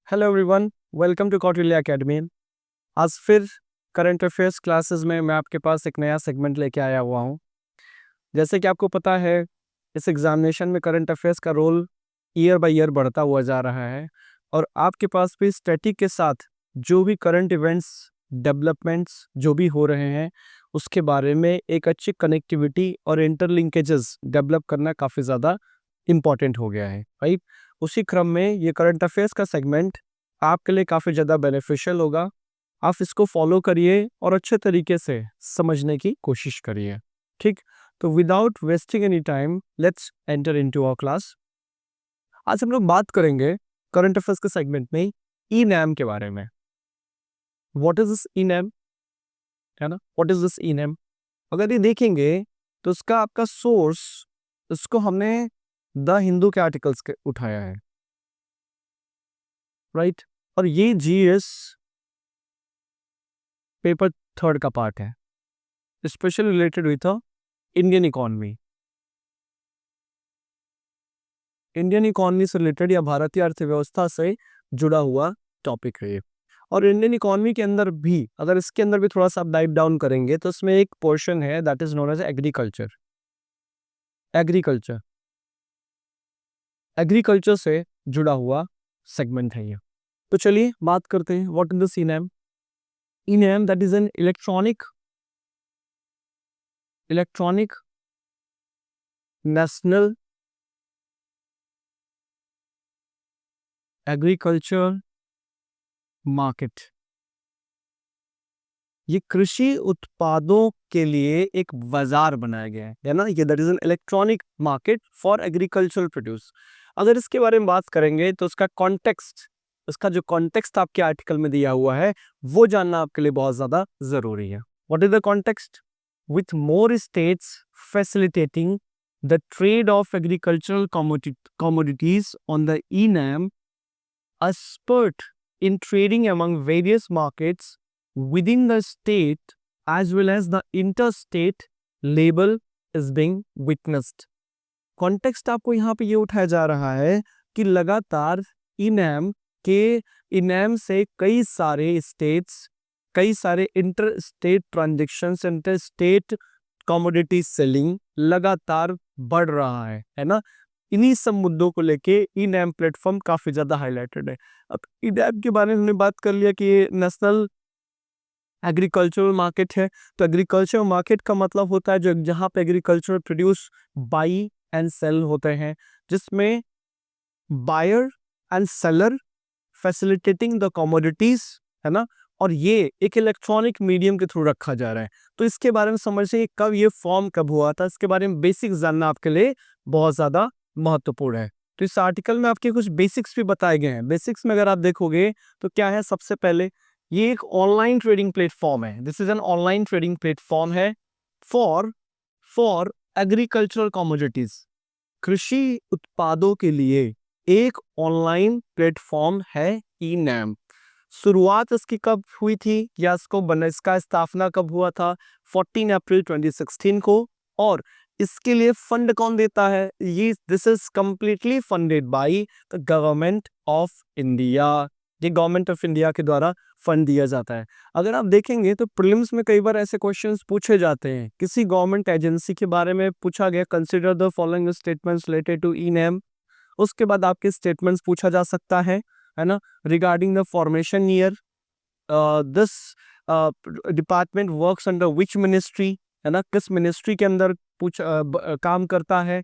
Hello everyone, welcome to Kautilya academy. आज फिर current affairs classes में मैं आपके पास एक नया सेगमेंट लेके आया हुआ हूँ। जैसे कि आपको पता है, इस एग्जामिनेशन में करंट अफेयर्स का रोल ईयर बाय ईयर बढ़ता हुआ जा रहा है और आपके पास भी स्टैटिक के साथ जो भी करंट इवेंट्स डेवलपमेंट्स जो भी हो रहे हैं उसके बारे में एक अच्छी कनेक्टिविटी और इंटरलिंकेजेस डेवलप करना काफ़ी ज़्यादा इम्पॉर्टेंट हो गया है, राइट। उसी क्रम में ये करंट अफेयर्स का सेगमेंट आपके लिए काफ़ी ज़्यादा बेनिफिशियल होगा। आप इसको फॉलो करिए और अच्छे तरीके से समझने की कोशिश करिए, ठीक। तो without wasting any time let's enter into our class. आज हम लोग बात करेंगे करंट अफेयर्स के सेगमेंट में ई नैम के बारे में। What is this E NAM, है ना, what is this E NAM. अगर ये देखेंगे तो इसका आपका सोर्स, इसको हमने द हिंदू के आर्टिकल्स के उठाया है, राइट। और ये जीएस पेपर 3 का पार्ट है, specially related with Indian economy. Indian economy से रिलेटेड या भारतीय अर्थव्यवस्था से जुड़ा हुआ टॉपिक है ये। और इंडियन इकोनॉमी के अंदर भी, अगर इसके अंदर भी थोड़ा सा आप डाइव डाउन करेंगे तो इसमें एक पोर्शन है that is known as agriculture. Agriculture agriculture से जुड़ा हुआ सेगमेंट है ये। तो चलिए बात करते हैं what is the eNAM. ENAM that is an electronic national agriculture market. ये कृषि उत्पादों के लिए एक बाजार बनाया गया है ना, ये that is an electronic market for agricultural produce. अगर इसके बारे में बात करेंगे तो इसका कॉन्टेक्स्ट, इसका जो कॉन्टेक्स्ट आपके आर्टिकल में दिया हुआ है वो जानना आपके लिए बहुत ज्यादा जरूरी है। What is the context? With more states facilitating the trade off agricultural commodities on the ENAM, a spurt in trading among various markets within the state as well as the interstate label is being witnessed. Context आपको यहाँ पे ये उठाया जा रहा है कि लगातार इनैम इनैम से कई सारे स्टेट्स, कई सारे inter state transactions, inter state commodity selling लगातार बढ़ रहा है ना। इन्हीं सब मुद्दों को लेके इनैम प्लेटफॉर्म काफी ज्यादा हाईलाइटेड है। अब इनैम के बारे में हमने बात कर लिया कि ये नेशनल एग्रीकल्चरल मार्केट है। तो एग्रीकल्चर मार्केट का मतलब होता है जो जहाँ पे agriculture produce buy and sell होते हैं, जिसमें buyer and seller facilitating the commodities, है ना। और ये एक इलेक्ट्रॉनिक मीडियम के थ्रू रखा जा रहा है। तो इसके बारे में समझिए कब ये फॉर्म कब हुआ था, इसके बारे में बेसिक्स जानना आपके लिए बहुत ज्यादा महत्वपूर्ण है। तो इस आर्टिकल में आपके कुछ बेसिक्स भी बताए गए हैं। बेसिक्स में अगर आप देखोगे तो क्या है, सबसे पहले ये एक ऑनलाइन ट्रेडिंग प्लेटफॉर्म है। This is an online trading platform है फॉर फॉर एग्रीकल्चरल कमोडिटीज। कृषि उत्पादों के लिए एक ऑनलाइन प्लेटफॉर्म है ई-नैम। शुरुआत इसकी कब हुई थी या इसका स्थापना कब हुआ था? 14 अप्रैल 2016 को। और इसके लिए फंड कौन देता है? ये this is completely funded by the government of India. ये गवर्नमेंट ऑफ इंडिया के द्वारा फंड दिया जाता है। अगर आप देखेंगे तो प्रीलिम्स में कई बार ऐसे क्वेश्चंस पूछे जाते हैं, किसी गवर्नमेंट एजेंसी के बारे में पूछा गया, consider the following statements related to eNAM. उसके बाद आपके स्टेटमेंट्स पूछा जा सकता है ना, regarding the formation year, this department works under which ministry, है ना, किस मिनिस्ट्री के अंदर काम करता है,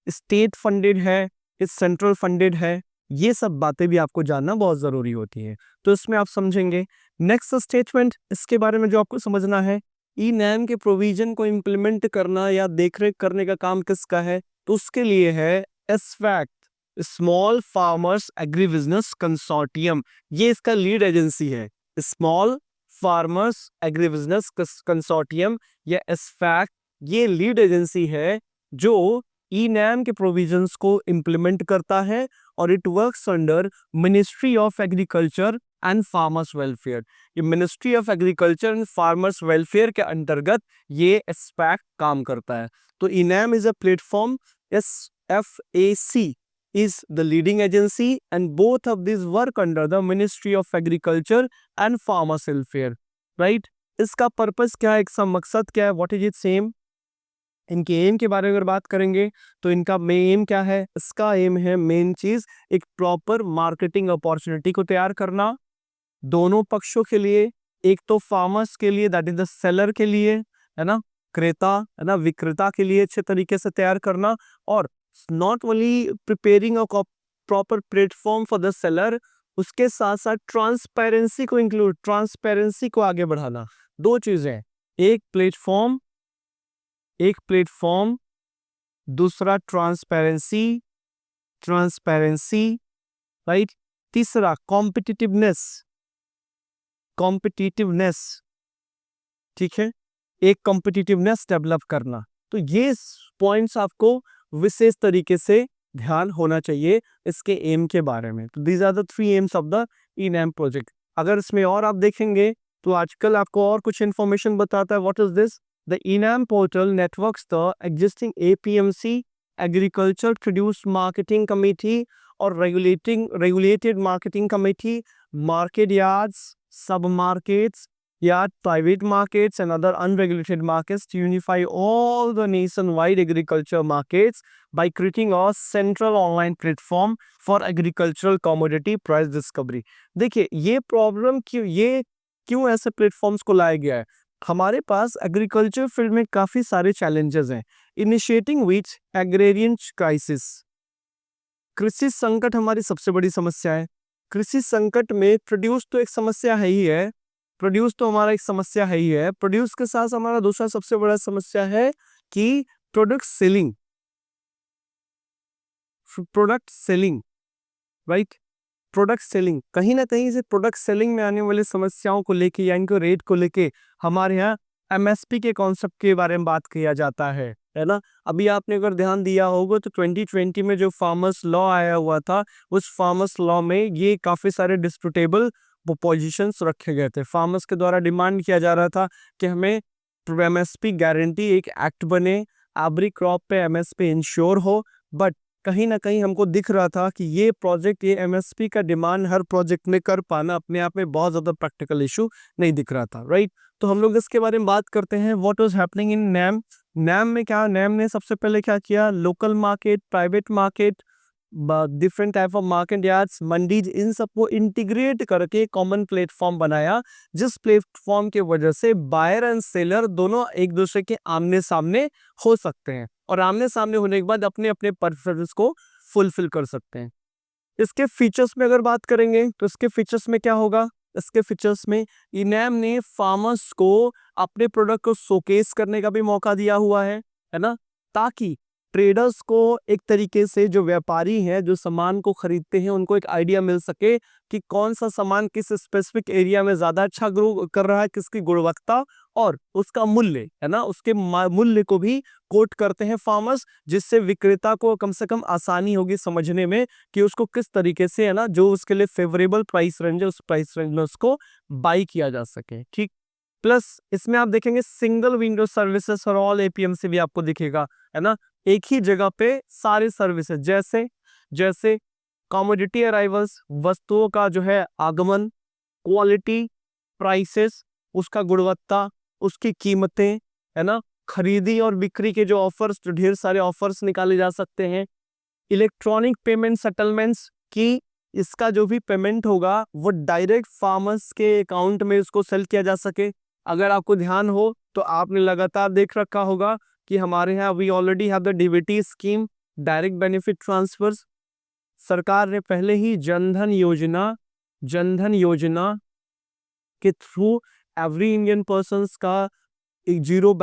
स्टेट फंडेड है, इस सेंट्रल फंडेड है। ये सब बातें भी आपको जानना बहुत जरूरी होती है, तो इसमें आप समझेंगे। नेक्स्ट स्टेटमेंट, इसके बारे में जो आपको समझना है, ई-नैम के प्रोविजन को इंप्लीमेंट करना या देखरेख करने का काम किसका है? तो उसके लिए है SFAC, small farmers agri business consortium. ये इसका लीड एजेंसी है, small farmers agri business consortium या एसफैक्ट। ये लीड एजेंसी है जो ई-नैम के प्रोविजंस को इंप्लीमेंट करता है और it works under ministry of agriculture and farmers welfare. ये ministry of agriculture and farmers welfare के अंतर्गत ये एस्पेक्ट काम करता है। तो eNAM is a platform, SFAC is the leading agency and both of these work under the Ministry of Agriculture and Farmers Welfare, right? इसका purpose क्या है, इसका मकसद क्या है, व्हाट इज इट सेम? इनके एम के बारे में अगर बात करेंगे तो इनका एम क्या है? इसका एम है मेन चीज एक प्रॉपर मार्केटिंग अपॉर्चुनिटी को तैयार करना दोनों पक्षों के लिए, एक तो फार्मर्स के लिए दैट इज द सेलर के लिए, है ना, क्रेता है ना, विक्रेता के लिए अच्छे तरीके से तैयार करना, और not only preparing a proper platform for the seller, उसके साथ साथ ट्रांसपेरेंसी को इंक्लूड, ट्रांसपेरेंसी को आगे बढ़ाना। दो चीजें, एक प्लेटफॉर्म, एक प्लेटफॉर्म, दूसरा ट्रांसपेरेंसी, ट्रांसपेरेंसी, राइट। तीसरा कॉम्पिटिटिवनेस, कॉम्पिटिटिवनेस, ठीक है, एक कॉम्पिटिटिवनेस डेवलप करना। तो ये पॉइंट्स आपको विशेष तरीके से ध्यान होना चाहिए इसके एम के बारे में। तो these are the 3 aims of the eNAM project. अगर इसमें और आप देखेंगे तो आजकल आपको और कुछ इंफॉर्मेशन बताता है। What is this? The eNAM portal networks the existing APMC, agriculture produce marketing committee और regulated marketing committee, market yards, sub-markets, yard private markets and other unregulated markets to unify all the nationwide agriculture markets by creating a central online platform for agricultural commodity price discovery। देखिए ये problem क्यों ऐसे platforms को लाया गया है? हमारे पास agriculture field में काफी सारे चैलेंजेस हैं। इनिशिएटिंग विच एग्रेरियन क्राइसिस, कृषि संकट हमारी सबसे बड़ी समस्या है। कृषि संकट में प्रोड्यूस तो एक समस्या है ही है, प्रोड्यूस तो हमारा एक समस्या है ही है, प्रोड्यूस के साथ हमारा दूसरा सबसे बड़ा समस्या है कि product selling, product selling, right, product selling. कहीं ना कहीं से प्रोडक्ट सेलिंग में आने वाली समस्याओं को लेके या इनको रेट को लेके हमारे यहाँ एमएसपी के कॉन्सेप्ट के बारे में बात किया जाता है ना। अभी आपने अगर ध्यान दिया होगा तो 2020 में जो फार्मर्स लॉ आया हुआ था, उस फार्मर्स लॉ में ये काफी सारे डिस्प्यूटेबल पोजीशंस रखे गए थे। फार्मर्स के द्वारा डिमांड किया जा रहा था कि हमें एमएसपी गारंटी एक एक्ट बने, एवरी क्रॉप पे एमएसपी इंश्योर हो। बट कहीं ना कहीं हमको दिख रहा था कि ये प्रोजेक्ट, ये एमएसपी का डिमांड हर प्रोजेक्ट में कर पाना अपने आप में बहुत ज्यादा प्रैक्टिकल इशू नहीं दिख रहा था, राइट। तो हम लोग इसके बारे में बात करते हैं। What was happening in NAM? NAM में क्या, नैम ने सबसे पहले क्या किया, local market, private market, different type of market yards, mandis, इन सबको इंटीग्रेट करके कॉमन प्लेटफॉर्म बनाया, जिस प्लेटफॉर्म के वजह से बायर एंड सेलर दोनों एक दूसरे के आमने सामने हो सकते हैं और आमने सामने होने के बाद अपने अपने पर्पस को फुलफिल कर सकते हैं। इसके फीचर्स में अगर बात करेंगे तो इसके फीचर्स में क्या होगा? इसके फीचर्स में ई-नैम ने फार्मर्स को अपने प्रोडक्ट को शोकेस करने का भी मौका दिया हुआ है ना, ताकि ट्रेडर्स को एक तरीके से, जो व्यापारी हैं जो सामान को खरीदते हैं, उनको एक आइडिया मिल सके कि कौन सा सामान किस स्पेसिफिक एरिया में ज्यादा अच्छा ग्रो कर रहा है, किसकी गुणवत्ता और उसका मूल्य, है ना, उसके मूल्य को भी कोट करते हैं फार्मर्स, जिससे विक्रेता को कम से कम आसानी होगी समझने में कि उसको किस तरीके से, है ना, जो उसके लिए फेवरेबल प्राइस रेंज है उस प्राइस रेंज में उसको बाई किया जा सके, ठीक। प्लस इसमें आप देखेंगे single window services for all APMC भी आपको दिखेगा, है ना, एक ही जगह पे सारे सर्विसेज, जैसे जैसे कमोडिटी अराइवल्स, वस्तुओं का जो है आगमन, क्वालिटी, प्राइसेस, उसका गुणवत्ता, उसकी कीमतें, है ना, खरीदी और बिक्री के जो ऑफर्स, जो ढेर सारे ऑफर्स निकाले जा सकते हैं, इलेक्ट्रॉनिक पेमेंट सेटलमेंट्स की, इसका जो भी पेमेंट होगा वो डायरेक्ट फार्मर्स के अकाउंट में उसको सेल किया जा सके। अगर आपको ध्यान हो तो आपने लगातार देख रखा होगा कि हमारे यहाँ we already have the DBT scheme, direct benefit transfers. सरकार ने पहले ही जनधन योजना के थ्रू एवरी इंडियन पर्सन्स का एक जीरो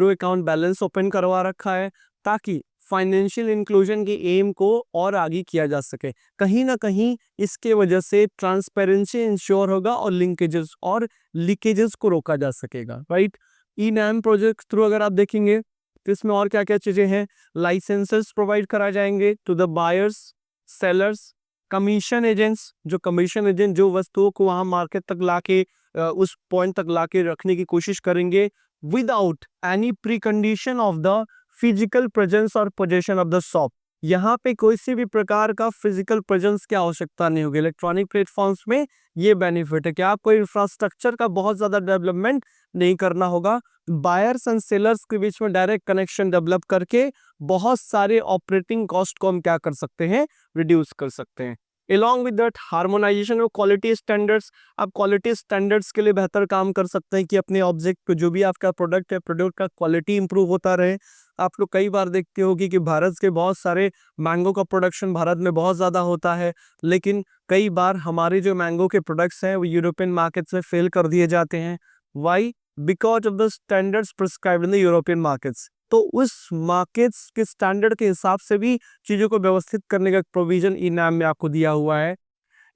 अकाउंट बैलेंस ओपन करवा रखा है, ताकि फाइनेंशियल इंक्लूजन की एम को और आगे किया जा सके। कहीं ना कहीं इसके वजह से ट्रांसपेरेंसी इंश्योर होगा और लिंकेजेस और लीकेजेस को रोका जा सकेगा, राइट। ई-नैम प्रोजेक्ट थ्रू अगर आप देखेंगे तो इसमें और क्या क्या चीजें हैं, लाइसेंसेस प्रोवाइड करा जाएंगे to the buyers, sellers, commission agents, जो कमीशन एजेंट जो वस्तुओं को वहां मार्केट तक लाके उस पॉइंट तक लाके रखने की कोशिश करेंगे without any pre condition of the physical presence और पोजेशन ऑफ द शॉप। यहाँ पे कोई सी भी प्रकार का फिजिकल प्रेजेंस की आवश्यकता नहीं होगी। इलेक्ट्रॉनिक प्लेटफॉर्म्स में ये बेनिफिट है कि आपको इंफ्रास्ट्रक्चर का बहुत ज्यादा डेवलपमेंट नहीं करना होगा। बायर्स एंड सेलर्स के बीच में डायरेक्ट कनेक्शन डेवलप करके बहुत सारे ऑपरेटिंग कॉस्ट को हम क्या कर सकते हैं, रिड्यूस कर सकते हैं। Along with that, harmonisation of quality standards, आप क्वालिटी स्टैंडर्ड्स के लिए बेहतर काम कर सकते हैं कि अपने ऑब्जेक्ट पे जो भी आपका प्रोडक्ट है, प्रोडक्ट का क्वालिटी इंप्रूव होता रहे। आप लोग कई बार देखते होगी कि भारत के बहुत सारे मैंगो का प्रोडक्शन भारत में बहुत ज़्यादा होता है, लेकिन कई बार हमारे जो मैंगो के प्रोडक्ट्स हैं वो यूरोपियन मार्केट्स में फेल कर दिए जाते हैं। Why? Because of the standards prescribed in the European markets. तो उस मार्केट्स के स्टैंडर्ड के हिसाब से भी चीज़ों को व्यवस्थित करने का प्रोविजन ई नाम में आपको दिया हुआ है।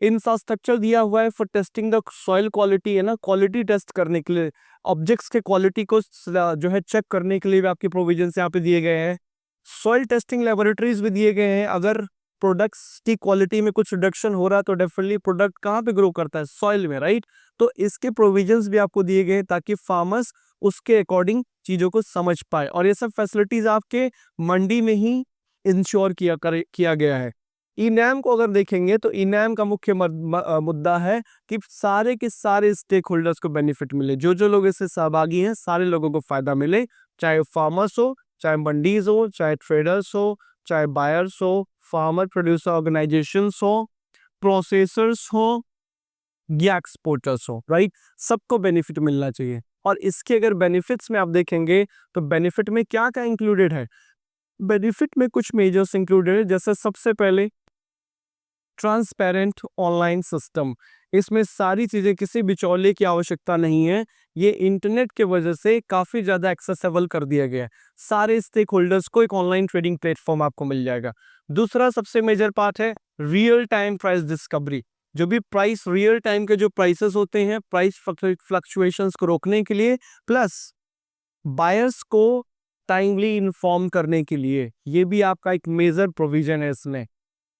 इंफ्रास्ट्रक्चर दिया हुआ है for testing the soil quality, है ना, क्वालिटी टेस्ट करने के लिए, ऑब्जेक्ट्स के क्वालिटी को जो है चेक करने के लिए भी आपके प्रोविजंस यहाँ पे दिए गए हैं। सॉइल टेस्टिंग लेबोरेटरीज भी दिए गए हैं। अगर प्रोडक्ट्स की क्वालिटी में कुछ रिडक्शन हो रहा है तो डेफिनेटली प्रोडक्ट कहाँ पे ग्रो करता है, सॉइल में, राइट। तो इसके प्रोविजंस भी आपको दिए गए हैं ताकि फार्मर्स उसके अकॉर्डिंग चीजों को समझ पाए, और ये सब फैसिलिटीज आपके मंडी में ही इंश्योर किया गया है। इनैम को अगर देखेंगे तो इनैम का मुख्य मुद्दा है कि सारे के सारे स्टेक होल्डर्स को बेनिफिट मिले, जो जो लोग इससे सहभागी हैं सारे लोगों को फायदा मिले, चाहे फार्मर्स हो, चाहे मंडीज हो, चाहे ट्रेडर्स हो, चाहे बायर्स हो, फार्मर प्रोड्यूसर ऑर्गेनाइजेशंस हो, प्रोसेसर्स हो या एक्सपोर्टर्स हो, राइट। सबको बेनिफिट मिलना चाहिए। और इसके अगर बेनिफिट्स में आप देखेंगे तो बेनिफिट में क्या क्या इंक्लूडेड है। बेनिफिट में कुछ मेजर्स इंक्लूडेड है, जैसे सबसे पहले ट्रांसपेरेंट ऑनलाइन सिस्टम। इसमें सारी चीजें, किसी बिचौलिए की आवश्यकता नहीं है, ये इंटरनेट के वजह से काफी ज्यादा एक्सेसिबल कर दिया गया है। सारे स्टेक होल्डर्स को एक ऑनलाइन ट्रेडिंग प्लेटफॉर्म आपको मिल जाएगा। दूसरा सबसे मेजर पार्ट है रियल टाइम प्राइस डिस्कवरी। जो भी प्राइस, रियल टाइम के जो प्राइसेस होते हैं, प्राइस फ्लक्चुएशंस को रोकने के लिए, प्लस बायर्स को टाइमली इन्फॉर्म करने के लिए, ये भी आपका एक मेजर प्रोविजन है इसमें।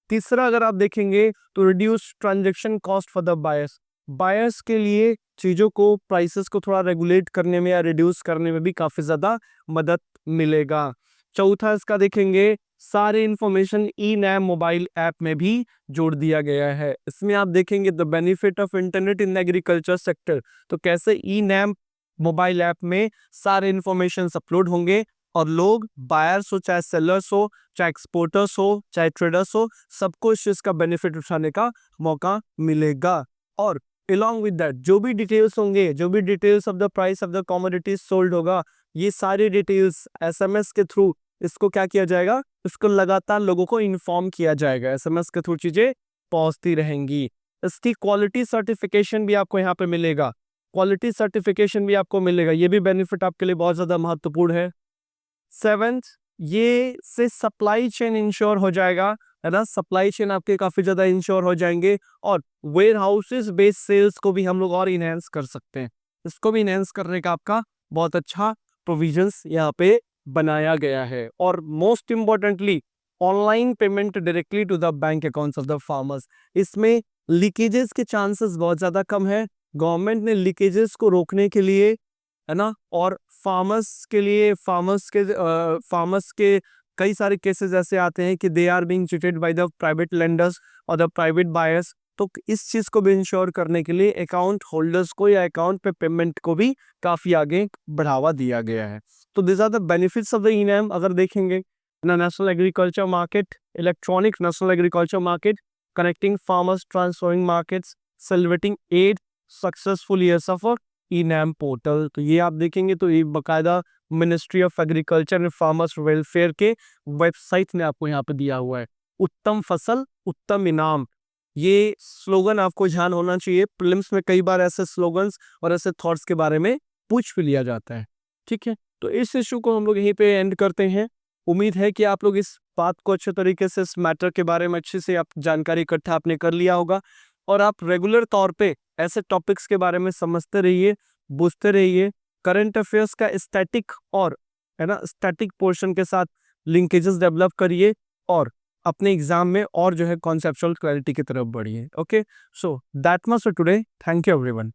तीसरा अगर आप देखेंगे तो reduce transaction cost for the buyers. Buyers के लिए चीजों को, प्राइसेस को थोड़ा रेगुलेट करने में या रिड्यूस करने में भी काफी ज्यादा मदद मिलेगा। चौथा इसका देखेंगे, सारे information E NAM mobile app में भी जोड़ दिया गया है। इसमें आप देखेंगे the benefit of internet in agriculture sector, तो कैसे ई नैम मोबाइल ऐप में सारे इंफॉर्मेशन अपलोड होंगे और लोग, बायर्स हो चाहे सेलर्स हो, चाहे एक्सपोर्टर्स हो, चाहे ट्रेडर्स हो, सबको इस चीज का बेनिफिट उठाने का मौका मिलेगा। और along with that, जो भी डिटेल्स होंगे, जो भी details of the price of the commodities sold होगा, ये सारी डिटेल्स एसएमएस के थ्रू इसको क्या किया जाएगा, इसको लगातार लोगों को इन्फॉर्म किया जाएगा। एसएमएस के थ्रू चीजें पहुंचती रहेंगी। इसकी क्वालिटी सर्टिफिकेशन भी आपको यहाँ पे मिलेगा, क्वालिटी सर्टिफिकेशन भी आपको मिलेगा, ये भी बेनिफिट आपके लिए बहुत ज्यादा महत्वपूर्ण है। सेवेंथ, ये से सप्लाई चेन इंश्योर हो जाएगा, है ना, सप्लाई चेन आपके काफी ज्यादा इंश्योर हो जाएंगे। और वेयर हाउसेस बेस्ड सेल्स को भी हम लोग और इनहेंस कर सकते हैं, इसको भी इनहेंस करने का आपका बहुत अच्छा प्रोविजंस यहाँ पे बनाया गया है। और most importantly, online payment directly to the bank accounts of the farmers. इसमें लीकेजेस के चांसेस बहुत ज्यादा कम है। गवर्नमेंट ने लीकेजेस को रोकने के लिए, है ना, और फार्मर्स के लिए, फार्मर्स के कई सारे केसेस ऐसे आते हैं कि they are being cheated by the private lenders और द प्राइवेट बायर्स। तो इस चीज को भी इंश्योर करने के लिए अकाउंट होल्डर्स को या अकाउंट पे पेमेंट को भी काफी आगे बढ़ावा दिया गया है। तो this are the benefits of the eNAM. अगर देखेंगे ना, national agriculture market, electronic national agriculture market, connecting farmers, transferring markets, celebrating 8 successful years of eNAM portal. तो ये आप देखेंगे तो ये बकायदा ministry of agriculture and farmers welfare के वेबसाइट ने आपको यहाँ पे दिया हुआ है। उत्तम फसल उत्तम इनाम, ये स्लोगन आपको ध्यान होना चाहिए। प्रीलिम्स में कई बार ऐसे स्लोगन्स और ऐसे थॉट्स के बारे में पूछ भी लिया जाता है, ठीक है। तो इस इशू को हम लोग यहीं पे एंड करते हैं। उम्मीद है कि आप लोग इस बात को अच्छे तरीके से, इस मैटर के बारे में अच्छे से आप जानकारी इकट्ठा आपने कर लिया होगा, और आप रेगुलर तौर पे ऐसे टॉपिक्स के बारे में समझते रहिए, बुझते रहिए। करंट अफेयर्स का स्टैटिक और, है ना, स्टैटिक पोर्शन के साथ लिंकेजेस डेवलप करिए और अपने एग्जाम में और जो है कॉन्सेप्चुअल क्लैरिटी की तरफ बढ़िए। Okay, so that much for today. Thank you everyone.